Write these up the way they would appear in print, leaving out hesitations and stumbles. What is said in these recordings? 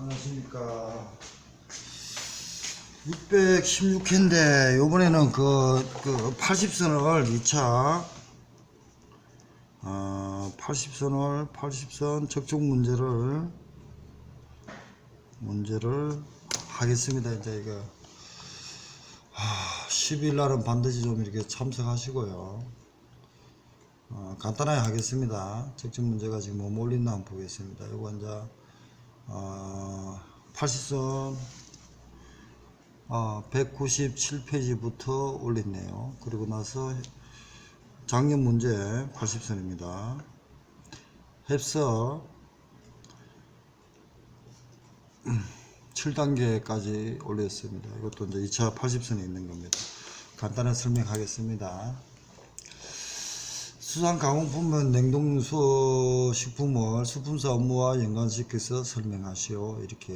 안녕하십니까. 616회인데 요번에는 그 80선을 2차 80선 적중 문제를 하겠습니다. 이제 이거 10일 날은 반드시 좀 이렇게 참석하시고요. 간단하게 하겠습니다. 적중 문제가 지금 뭐 올린나 한번 보겠습니다. 요거 이제 80선 197페이지부터 올렸네요. 그리고 나서 작년 문제 80선입니다. 햅서 7단계까지 올렸습니다. 이것도 이제 2차 80선에 있는 겁니다. 간단하게 설명하겠습니다. 수산가공품은 냉동식품을 수품사 업무와 연관시켜서 설명하시오. 이렇게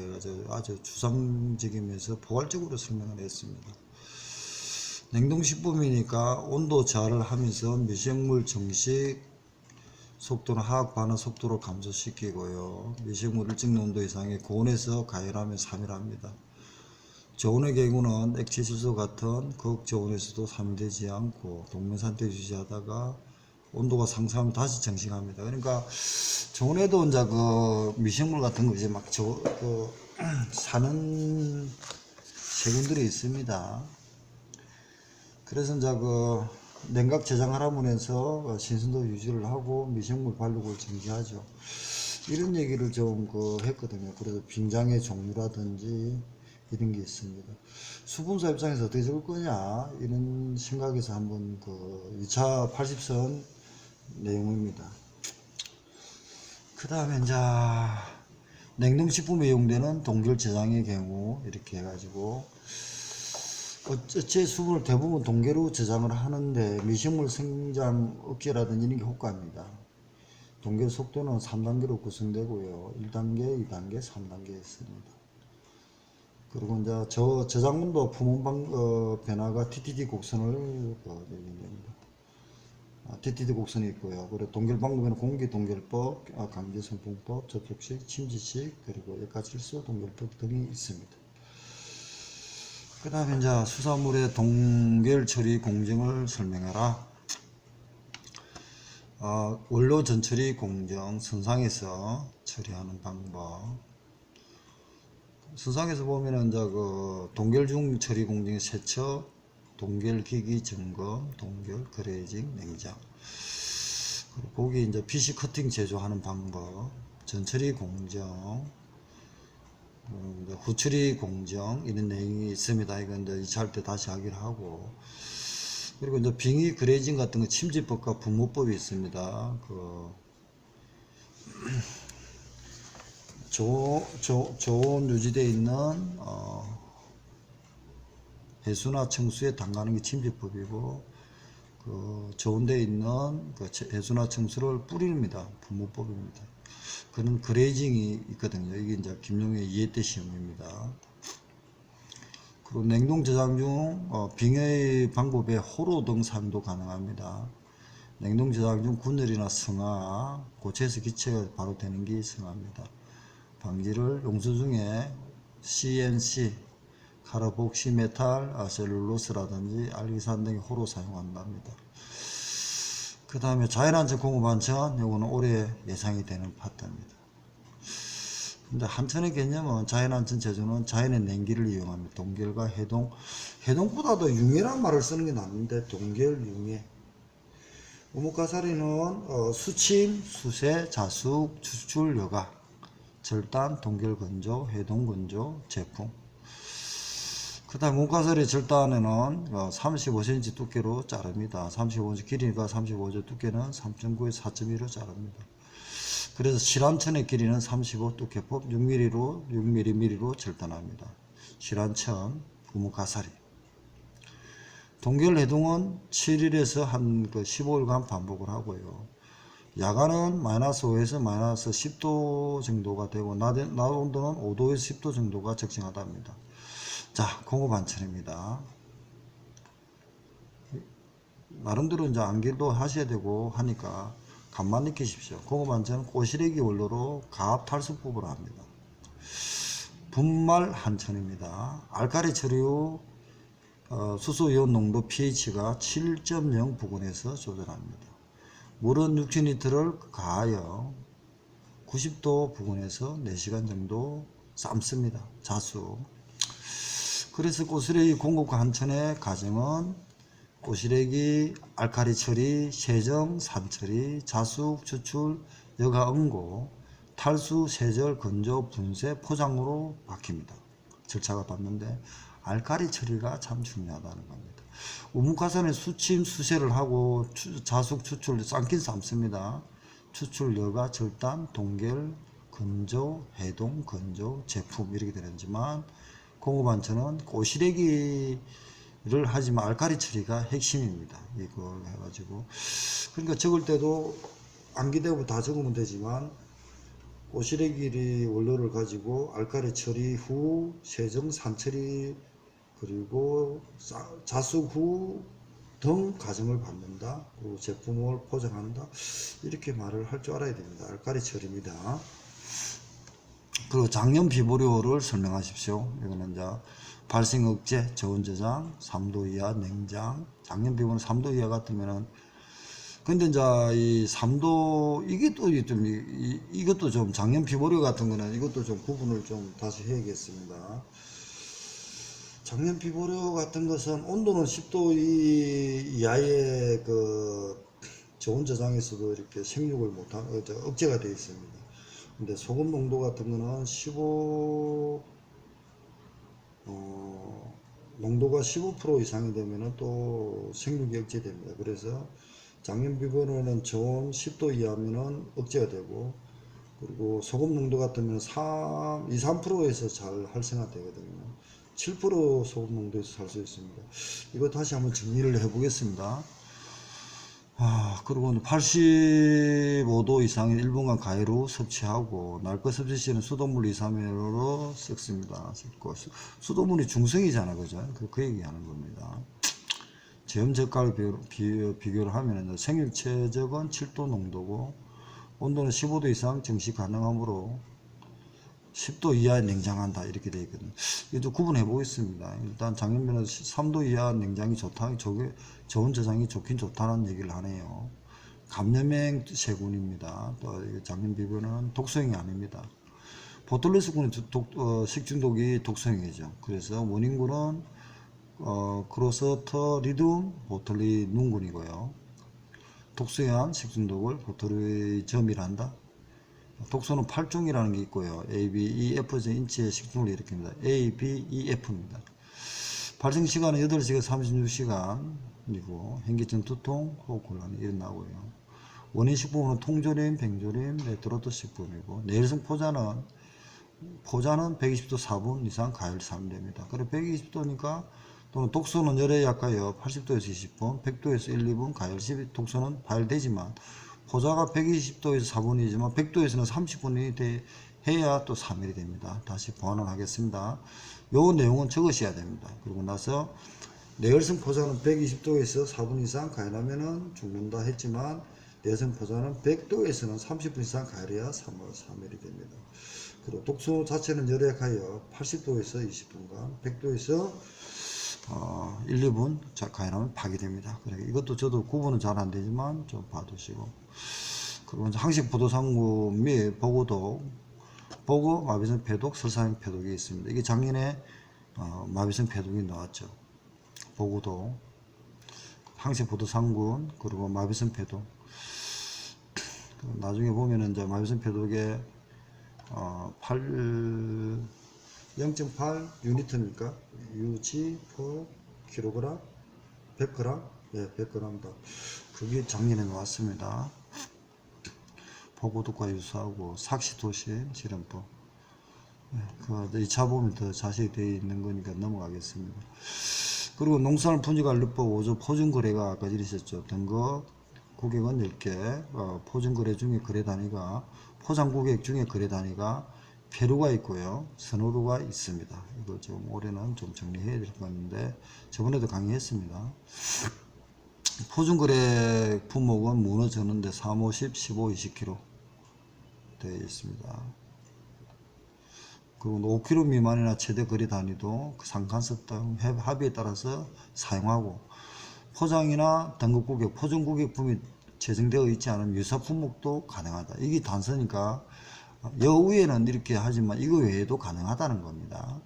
아주 추상적이면서 포괄적으로 설명을 했습니다. 냉동식품이니까 온도 저하를 하면서 미생물 정식 속도는 화학 반응 속도로 감소시키고요. 미생물 일정 농도 이상의 고온에서 가열하면 사멸합니다. 저온의 경우는 액체질소 같은 극저온에서도 사멸되지 않고 동면상태 유지하다가 온도가 상승하면 다시 정식합니다. 그러니까 저온에도 이제 그 미생물 같은 거 이제 막 사는 세균들이 있습니다. 그래서 이제 그 냉각 저장하라고 해서 신선도 유지를 하고 미생물 발육을 정지하죠. 이런 얘기를 좀 했거든요. 그래서 빙장의 종류라든지 이런 게 있습니다. 수분사 입장에서 어떻게 적을 거냐 이런 생각에서 한번 2차 80선 내용입니다. 그 다음에 이제 냉동식품에 이용되는 동결 저장의 경우 이렇게 해가지고 어째 수분을 대부분 동계로 저장을 하는데 미생물 성장 억제라든지 이런 게 효과입니다. 동결 속도는 3단계로 구성되고요. 1단계, 2단계, 3단계 있습니다. 그리고 이제 저장온도 품온 변화가 TTD 곡선을 얘기합니다. TTD 곡선이 있고요. 그리고 동결 방법에는 공기 동결법, 강제 선풍법, 접촉식, 침지식, 그리고 역가질소 동결법 등이 있습니다. 그 다음에 이제 수산물의 동결 처리 공정을 설명하라. 원료 전처리 공정, 선상에서 처리하는 방법. 선상에서 보면은 이제 동결 중 처리 공정의 세척, 동결 기기 점검, 동결 그레이징, 냉장. 그리고 거기 이제 PC 커팅 제조하는 방법, 전처리 공정, 후처리 공정 이런 내용이 있습니다. 이건 이제 2차 할 때 다시 하기로 하고, 그리고 이제 빙의 그레이징 같은 거 침지법과 분무법이 있습니다. 저온 유지되어 있는 해수나 청수에 담가는 게 침지법이고, 저온되어 있는 해수나 청수를 뿌립니다. 분무법입니다. 그런 그레이징이 있거든요. 이게 이제 김용의 2회 때 시험입니다. 그리고 냉동 저장 중 빙의 방법에 호로 등 사용도 가능합니다. 냉동 저장 중 분열이나 성화, 고체에서 기체가 바로 되는 게 성화입니다. 방지를 용수 중에 CNC, 카르복시메탈, 셀룰로스라든지 알기산 등의 호로 사용한답니다. 그 다음에 자연안전 공업안전, 요거는 올해 예상이 되는 파트입니다. 근데 한천의 개념은 자연안전 제조는 자연의 냉기를 이용합니다. 동결과 해동, 해동보다도 융해란 말을 쓰는 게 낫는데 동결, 융해. 우뭇가사리는 수침, 수세, 자숙, 추출, 여가, 절단, 동결 건조, 해동 건조, 제품. 그 다음 우뭇가사리 절단에는 35cm 두께로 자릅니다. 35cm 길이가 35cm 두께는 3.9에서 4.2로 자릅니다. 그래서 실한천의 길이는 35 두께법 6mm로 절단합니다. 실한천, 우뭇가사리. 동결 해동은 7일에서 한 15일간 반복을 하고요. 야간은 -5에서 -10도 정도가 되고 낮 온도는 5도에서 10도 정도가 적정하답니다. 자, 공업안전입니다. 나름대로 이제 암기도 하셔야 되고 하니까 간만 익히십시오. 공업안전은 꼬시래기 원료로 가압 탈수법으로 합니다. 분말 한천입니다. 알칼리 처리 후 수소이온 농도 pH가 7.0 부근에서 조절합니다. 물은 6,000리터를 가하여 90도 부근에서 4시간 정도 삶습니다. 자수. 그래서 꼬시래기 공급과 한천의 과정은 꼬시래기 알칼리 처리, 세정, 산처리, 자숙, 추출, 여과 응고, 탈수, 세절, 건조, 분쇄, 포장으로 바뀝니다. 절차가 받는데 알칼리 처리가 참 중요하다는 겁니다. 우묵화산에 수침, 수세를 하고 자숙, 추출, 삶긴 삶습니다. 추출, 여과, 절단, 동결, 건조, 해동, 건조, 제품 이렇게 되는지만 공급한천은 꼬시래기를 하지만 알칼리 처리가 핵심입니다. 이걸 해가지고 그러니까 적을 때도 암기대로 다 적으면 되지만 꼬시래기 원료를 가지고 알칼리 처리 후 세정, 산처리 그리고 자숙 후 등 과정을 받는다. 그리고 제품을 포장한다. 이렇게 말을 할 줄 알아야 됩니다. 알칼리 처리입니다. 그리고 장염 비보료를 설명하십시오. 이거는 이제 발생 억제, 저온 저장, 3도 이하 냉장. 장염 비보는 3도 이하 같으면은 근데 이제 이 3도 이게 또 좀 이것도 좀 장염 비보료 같은 거는 이것도 좀 구분을 좀 다시 해야겠습니다. 장염 비보료 같은 것은 온도는 10도 이하의 그 저온 저장에서도 이렇게 생육을 못한 억제가 되어 있습니다. 근데 소금 농도 같은 거는 농도가 15% 이상이 되면은 또 생육이 억제됩니다. 그래서 장염 비보료는 저온 10도 이하면은 억제가 되고, 그리고 소금 농도 같으면 2~3%에서 잘 활성화되거든요. 7% 소금 농도에서 살 수 있습니다. 이거 다시 한번 정리를 해 보겠습니다. 그리고 85도 이상의 1분간 가열후 섭취하고, 날거 섭취 시에는 수돗물 2~3회로 섞습니다. 수돗물이 중성이잖아, 그죠? 그 얘기하는 겁니다. 저염저가를 비교를 하면 생육 최적은 7도 농도고, 온도는 15도 이상 증식 가능하므로 10도 이하에 냉장한다 이렇게 되어 있거든요. 이것도 구분해 보겠습니다. 일단 장염비는 3도 이하 냉장이 좋다, 저온 저장이 좋긴 좋다는 얘기를 하네요. 감염행 세균입니다. 또 장염비는 독소형이 아닙니다. 보툴리스군은 식중독이 독소형이죠. 그래서 원인군은 크로스터리둠 보툴리눔군이고요. 독소형 식중독을 보툴리점이란다. 독소는 8종이라는 게 있고요. A, B, E, F 인체의 식중독을 일으킵니다. A, B, E, F입니다. 발생 시간은 8시간 36시간이고 현기증, 두통, 호흡 곤란이 일어나고요. 원인 식품은 통조림, 뱅조림, 레트로트 식품이고, 내열성 포자는 120도 4분 이상 가열 삶됩니다. 그리고 120도니까 또는 독소는 열에 약하여 80도에서 20분, 100도에서 1~2분 가열 시 독소는 발되지만 포자가 120도에서 4분이지만 100도에서는 30분이 해야 또 3일이 됩니다. 다시 보완을 하겠습니다. 요 내용은 적으셔야 됩니다. 그리고 나서 내열성 포자는 120도에서 4분 이상 가열하면은 죽는다 했지만, 내열성 포자는 100도에서는 30분 이상 가열해야 3일이 됩니다. 그리고 독소 자체는 열에 약하여 80도에서 20분간, 100도에서 1~2분 가열하면 파괴됩니다. 그러니까 이것도 저도 구분은 잘 안되지만 좀 봐두시고, 그리고 항식 포도상구 및 보고독, 보고 마비성 폐독, 설사형 폐독이 있습니다. 이게 작년에 마비성 폐독이 나왔죠. 보고독, 항식 포도상군, 그리고 마비성 폐독. 나중에 보면은 이제 마비성 폐독에 0.8 유니트입니까? UG per 킬로그램 100g? 예, 100g다. 그게 작년에 나왔습니다. 보고독과 유사하고 삭시토신 실험법. 예, 그 2차 보면 더 자세히 되어 있는 거니까 넘어가겠습니다. 그리고 농산물 분지관리법 5조 포준거래가 아까 지르셨죠. 등급 고객은 10개, 포준거래 중에 거래 단위가, 포장 고객 중에 거래 단위가 페루가 있고요, 선호루가 있습니다. 이거 좀 올해는 좀 정리해야 될 건데 저번에도 강의했습니다. 포준거래 품목은 문어 젓는데 3, 50, 15, 20kg 되어 있습니다. 그리고 5km 미만이나 최대 거리 단위도 그 상간섭 등 합의에 따라서 사용하고, 포장이나 등급고객, 포장고객품이 제정되어 있지 않은 유사 품목도 가능하다. 이게 단서니까 여위에는 이렇게 하지만 이거 외에도 가능하다는 겁니다.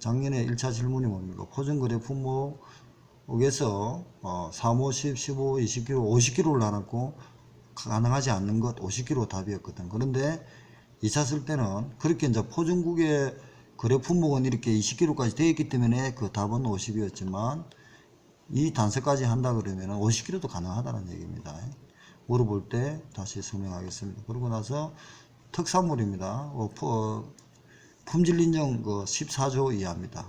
작년에 1차 질문이 뭡니까? 포장거래 품목에서 3, 5, 10, 15, 20kg, 50kg를 나눴고 가능하지 않는 것 50kg 답이었거든. 그런데 2차 쓸 때는 그렇게 이제 포장국의 거래 품목은 이렇게 20kg까지 되어 있기 때문에 그 답은 50이었지만 이 단서까지 한다 그러면 50kg도 가능하다는 얘기입니다. 물어볼 때 다시 설명하겠습니다. 그러고 나서 특산물입니다. 품질 인정 14조 이하입니다.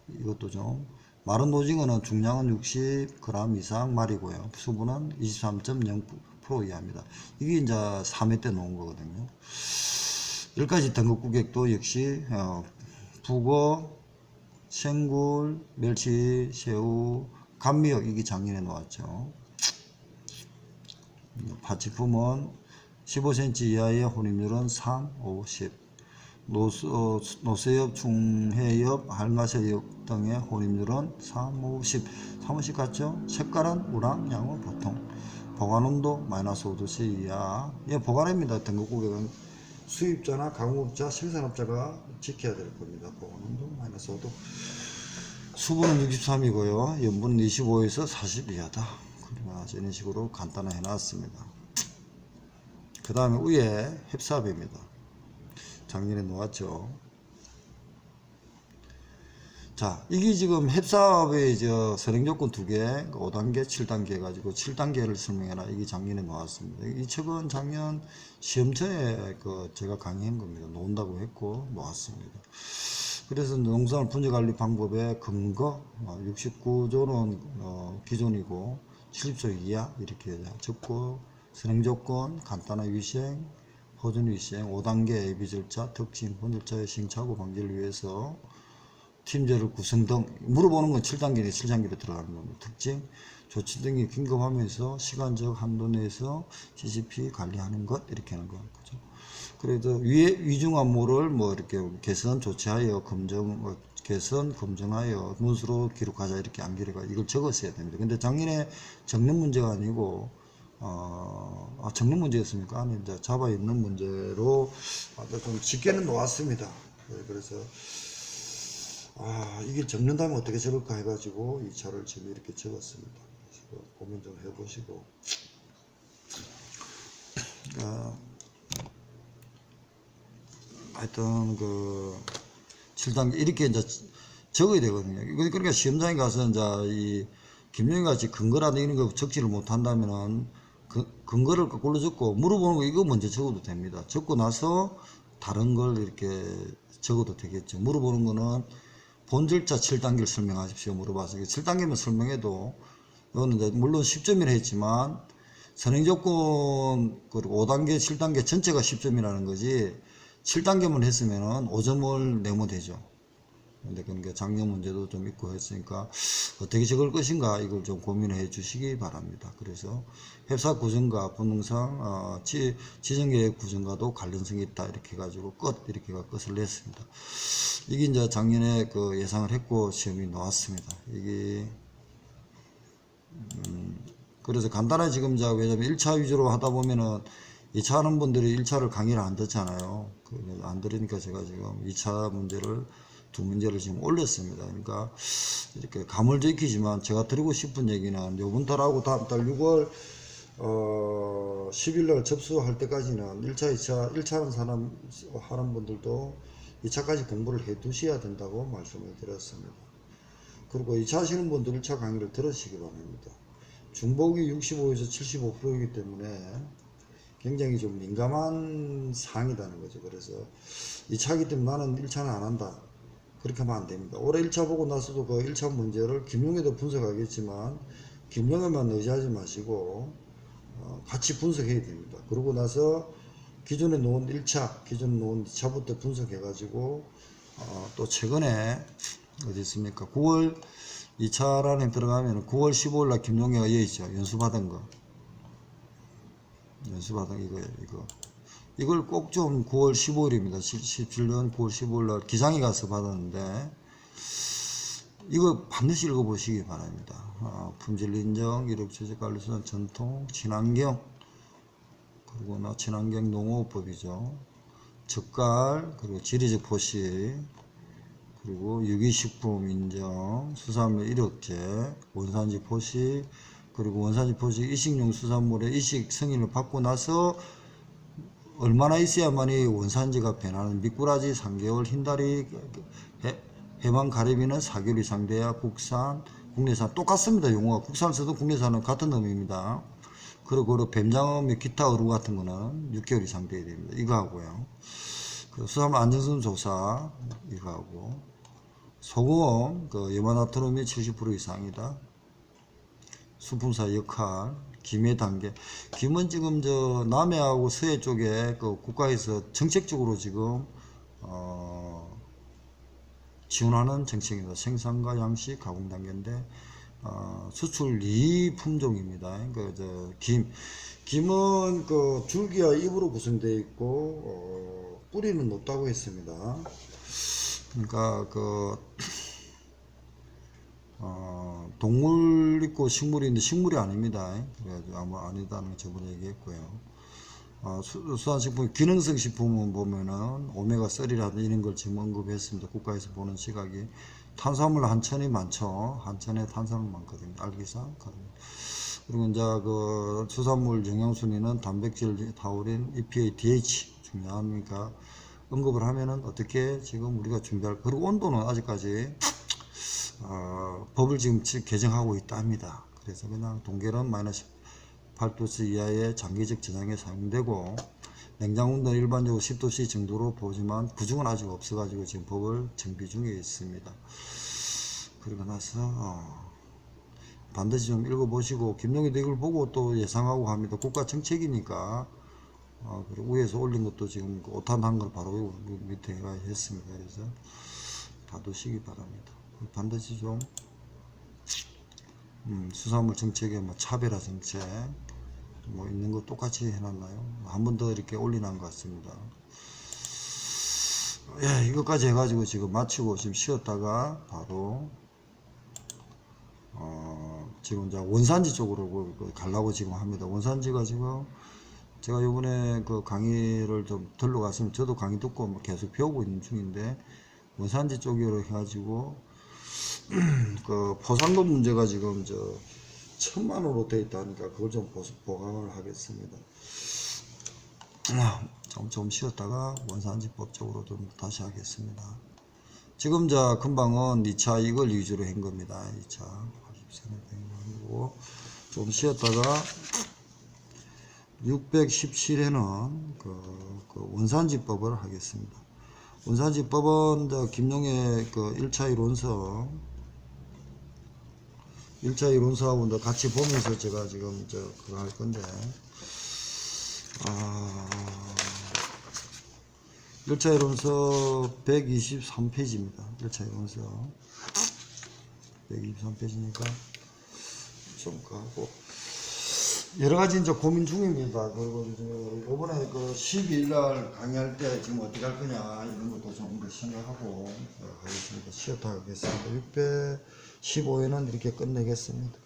이것도 좀, 마른 오징어는 중량은 60g 이상 말이고요. 수분은 23.0% 이하입니다. 이게 이제 3회 때 놓은 거거든요. 10가지 등급 고객도 역시 북어, 생굴, 멸치, 새우, 감미역, 이게 작년에 나왔죠. 파치품은 15cm 이하의 혼입률은 3, 5, 10. 노쇠엽, 중해엽, 할마쇠엽 등의 혼입률은 3, 5, 10. 3, 5, 10 같죠? 색깔은 우랑, 양호, 보통. 보관온도 마이너스 5도씨 이하. 예, 보관입니다. 등급 고객은 수입자나 가공업자, 생산업자가 지켜야 될 겁니다. 보관온도 마이너스 5도. 수분은 63이고요. 염분은 25에서 40 이하다. 이런 식으로 간단히 해놨습니다. 그 다음에 위에 햅삽입니다. 작년에 놓았죠. 자, 이게 지금 햅삽의 선행조건 2개, 5단계, 7단계 해가지고 7단계를 설명해라. 이게 작년에 놓았습니다. 이 책은 작년 시험처에 제가 강의한 겁니다. 놓은다고 했고 놓았습니다. 그래서 농산물 분재관리 방법의 근거 69조는 기존이고 70조 이하 이렇게 적고, 선행조건, 간단한 위생, 호전 위생, 5단계 예비 절차, 특징, 본절차의 시행착오 방지를 위해서 팀제를 구성 등 물어보는 건 7단계에 7단계로 들어가는 겁니다. 특징, 조치 등이 긴급하면서 시간적 한도 내에서 CCP 관리하는 것 이렇게 하는 거죠. 그래도 위에 위중함모를 이렇게 개선 조치하여 개선 검증하여 문서로 기록하자 이렇게 암기해가 이걸 적었어야 됩니다. 근데 작년에 적는 문제가 아니고 적는 문제였습니까? 아니 이제 잡아 있는 문제로 좀 짙게는 놓았습니다. 그래서 이게 적는다면 어떻게 적을까 해가지고 이 차를 지금 이렇게 적었습니다. 그래서 고민 좀 해보시고. 하여튼 7단계 이렇게 이제 적어야 되거든요. 그러니까 시험장에 가서 이제 이 김용희 같이 근거라든 이런 거 적지를 못한다면은 근거를 거꾸로 적고 물어보는 거 이거 먼저 적어도 됩니다. 적고 나서 다른 걸 이렇게 적어도 되겠죠. 물어보는 거는 본절차 7단계를 설명하십시오. 물어봐서 7단계면 설명해도 이거는 이제 물론 10점이라 했지만 선행조건 그리고 5단계 7단계 전체가 10점이라는 거지 7단계만 했으면은 5점을 내면 되죠. 근데 그러니까 작년 문제도 좀 있고 했으니까 어떻게 적을 것인가 이걸 좀 고민해 주시기 바랍니다. 그래서 햅삽 구성과 본능상 지정계획 구성과도 관련성이 있다 이렇게 해가지고 이렇게가 끝을 냈습니다. 이게 이제 작년에 예상을 했고 시험이 나왔습니다. 이게 그래서 간단하게 지금 왜냐면 1차 위주로 하다 보면은 2차 하는 분들이 1차를 강의를 안 듣잖아요. 안 들으니까 제가 지금 2차 문제를 2문제를 지금 올렸습니다. 그러니까 이렇게 감을 익히지만 제가 드리고 싶은 얘기는 요번 달하고 다음 달 6월 10일날 접수할 때까지는 1차, 2차, 1차 하는 사람 하는 분들도 2차까지 공부를 해 두셔야 된다고 말씀을 드렸습니다. 그리고 2차 하시는 분들 1차 강의를 들으시기 바랍니다. 중복이 65에서 75%이기 때문에 굉장히 좀 민감한 사항이라는 거죠. 그래서 2차이기 때문에 나는 1차는 안 한다. 그렇게 하면 안 됩니다. 올해 1차 보고 나서도 1차 문제를 김용에도 분석하겠지만 김용에만 의지하지 마시고 같이 분석해야 됩니다. 그러고 나서 기존에 놓은 1차, 기존에 놓은 2차부터 분석해 가지고 또 최근에 어디 있습니까? 9월 2차란에 들어가면 9월 15일 날 김용혜가 여기 있죠. 연수받은 거. 연수받은 이거예요, 이거. 이걸 꼭 좀 9월 15일입니다. 17년 9월 15일 날 기장에 가서 받았는데, 이거 반드시 읽어보시기 바랍니다. 품질 인정, 이력 조직 관리 수단 전통, 친환경, 그리고 친환경 농업법이죠. 젓갈, 그리고 지리적 포식, 그리고 유기식품 인정, 수산물 이력제, 원산지 포식, 그리고 원산지 포식 이식용 수산물의 이식 승인을 받고 나서 얼마나 있어야만이 원산지가 변하는, 미꾸라지 3개월, 흰다리, 해만 가리비는 4개월 이상 돼야 국내산 똑같습니다. 용어가 국산에서도 국내산은 같은 놈입니다. 그리고 뱀장어 및 기타 어류 같은 거는 6개월 이상 돼야 됩니다. 이거 하고요. 그 수산물 안전성 조사 이거 하고, 소금 염화나트륨이 70% 이상이다. 수분사 역할, 김의 단계. 김은 지금 남해하고 서해 쪽에 국가에서 정책적으로 지금 지원하는 정책입니다. 생산과 양식, 가공 단계인데, 수출 2 품종입니다. 김은 줄기와 잎으로 구성되어 있고, 뿌리는 높다고 했습니다. 그러니까 동물 있고 식물이 있는데 식물이 아닙니다. 그래가지고 아마 아니다는 거 저번에 얘기했고요. 수산식품, 기능성 식품은 보면은 오메가3라든지 이런 걸 지금 언급했습니다. 국가에서 보는 시각이. 탄수화물 한천이 많죠. 한천에 탄수화물 많거든요. 알기상. 그리고 이제 수산물 영양순위는 단백질, 타우린, EPA, DH 중요하니까 언급을 하면은 어떻게 지금 우리가 준비할, 그리고 온도는 아직까지 법을 지금 개정하고 있다 합니다. 그래서 그냥 동계는 마이너스 8도씨 이하의 장기적 저장에 사용되고, 냉장온도는 일반적으로 10도씨 정도로 보지만 부중은 아직 없어가지고 지금 법을 정비 중에 있습니다. 그리고 나서 반드시 좀 읽어보시고, 김용희도 이걸 보고 또 예상하고 합니다. 국가 정책이니까. 그리고 위에서 올린 것도 지금 오탄한 걸 바로 밑에 했습니다. 그래서 봐두시기 바랍니다. 반드시 좀 수산물 정책에 차별화 정책 있는 거 똑같이 해놨나요? 한 번 더 이렇게 올려놓은 것 같습니다. 예, 이것까지 해가지고 지금 마치고 지금 쉬었다가 바로 지금 이제 원산지 쪽으로 가려고 지금 합니다. 원산지가 지금 제가 요번에 강의를 좀 들러 갔으면, 저도 강의 듣고 계속 배우고 있는 중인데, 원산지 쪽으로 해가지고 포상금 문제가 지금 1000만원으로 되어 있다니까 그걸 좀 보강을 하겠습니다. 좀 쉬었다가 원산지법 쪽으로 좀 다시 하겠습니다. 지금 금방은 2차 이걸 위주로 한 겁니다. 2차 80세는 된 거고, 좀 쉬었다가 617회는 원산지법을 하겠습니다. 원산지법은 김용의 1차 이론서하고 같이 보면서 제가 지금 그거 할 건데, 1차 이론서 123페이지입니다. 1차 이론서 123페이지니까 좀 하고, 여러가지 이제 고민 중입니다. 그리고 이번에 12일날 강의할 때 지금 어떻게 할 거냐 이런 것도 좀 생각하고 하겠습니다. 쉬었다 하겠습니다. 615회는 이렇게 끝내겠습니다.